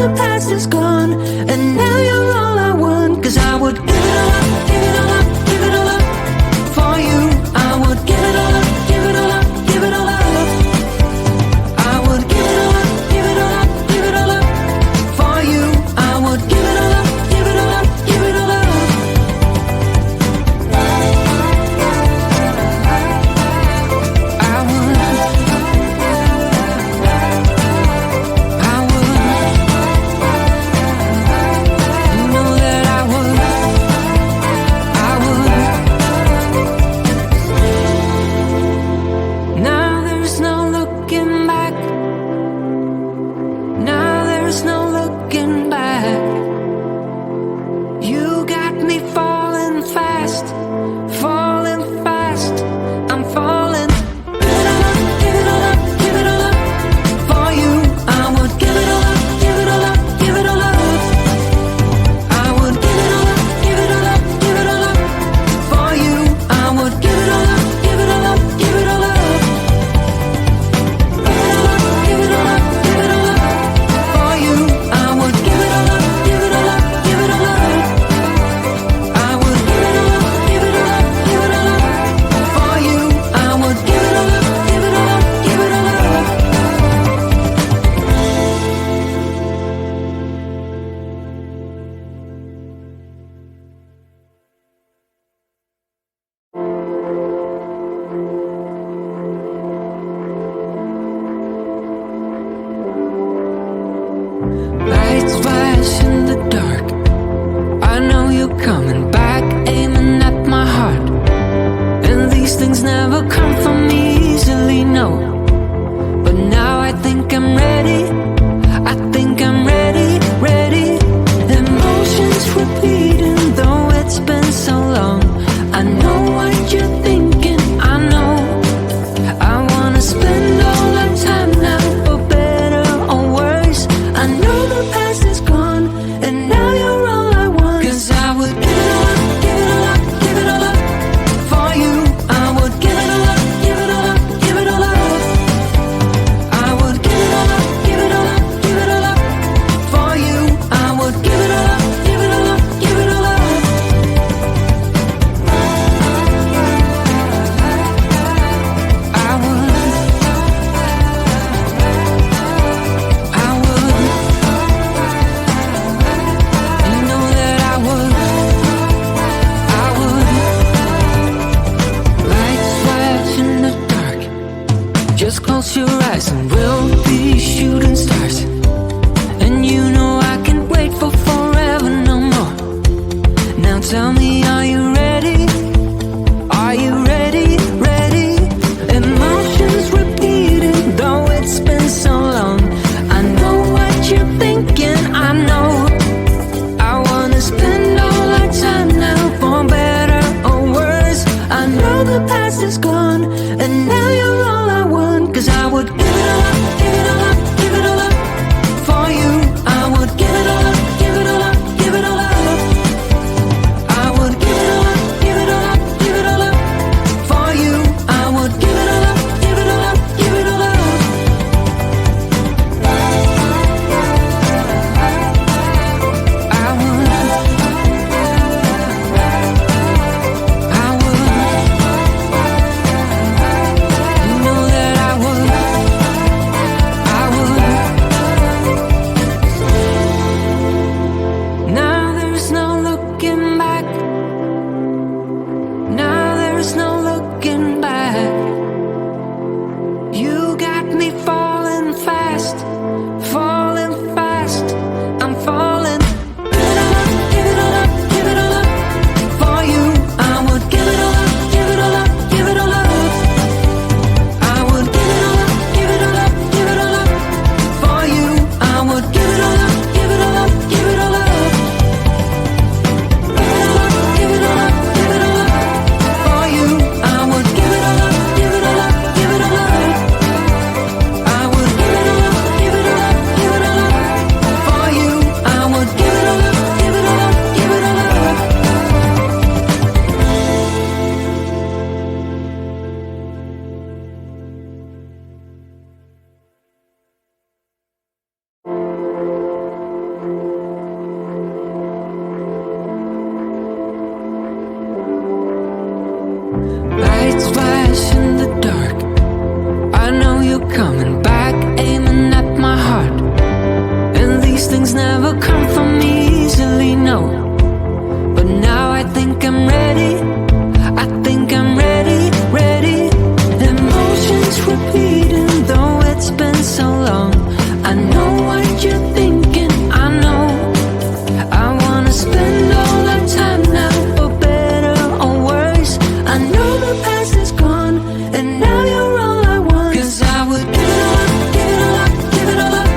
the past is gone, and now you're all I want. 'Cause I would give it all up, give it all up, give it all up for you. I would give it all up, give it all up, give it all up. I would give it all up, give it all up, give it all up for you. I would give it all up, give it all up, give it all up. Lights flash in the dark. I know you're coming back, aiming at my heart. And these things never come from me easily, no. But now I think I'm ready. I think I'm ready, ready. Emotions repeating, though it's been so long. I know what you're thinking, I know. I wanna spend all our time now, for better or worse. I know the past is gone, and now you're all I want. 'Cause I would give it all up, give it all up, give it all up for you. I would give it all up, give it all up, give it all up. I would give it all up, give it all up, give it all up for you. I would give it all up, give it all up, give it all up. I would. You know that I would. Lights flash in the dark. Just close your eyes and we'll be shooting stars. And you know I can't wait for forever no more. Now tell me, are you ready? Are you ready? Ready? Emotions repeating, though it's been so long. I know what you're thinking, I know. I wanna spend all our time now, for better or worse. I know the past is gone, and now you're all I want. 'Cause I would give it all up, give it all up, give it all up for you. I would give it all up, give it all up, give it all up. I would give it all up, give it all up, give it all up for you. I would give it all up, give it all up, give it all up. things never come from me easily, no. But now I think I'm ready. I think I'm ready, ready. Emotions repeating, though it's been so long. I know what you're thinking, I know. I wanna spend all our time now, for better or worse. I know the past is gone, and now you're all I want. 'Cause I would give it all up, give it all up, give it all up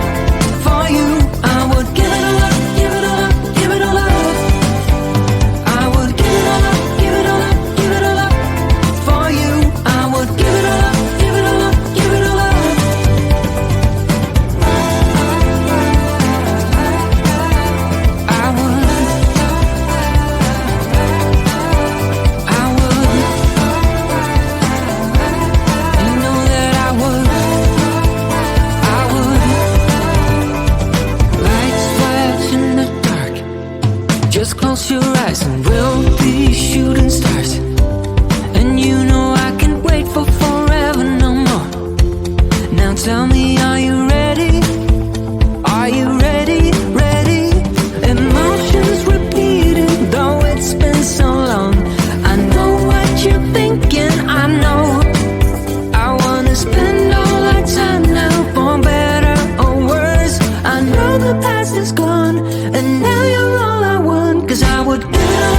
for you. I would give it all up, give it all up, give it all up. I would give it all up, give it all up, give it all up for you. I would give it all up, give it all up, give it all up. I would, I would, you know that I would, lights flash in the dark. Just close your eyes and we'll be shooting stars. And you know I can't wait for forever no more. Now tell me, are you ready? Are you ready, ready? Emotions repeating, though it's been so long. I know what you're thinking, I know. I wanna spend all our time now, for better or worse. I know the past is gone, and now you're all I want. 'Cause I would give it all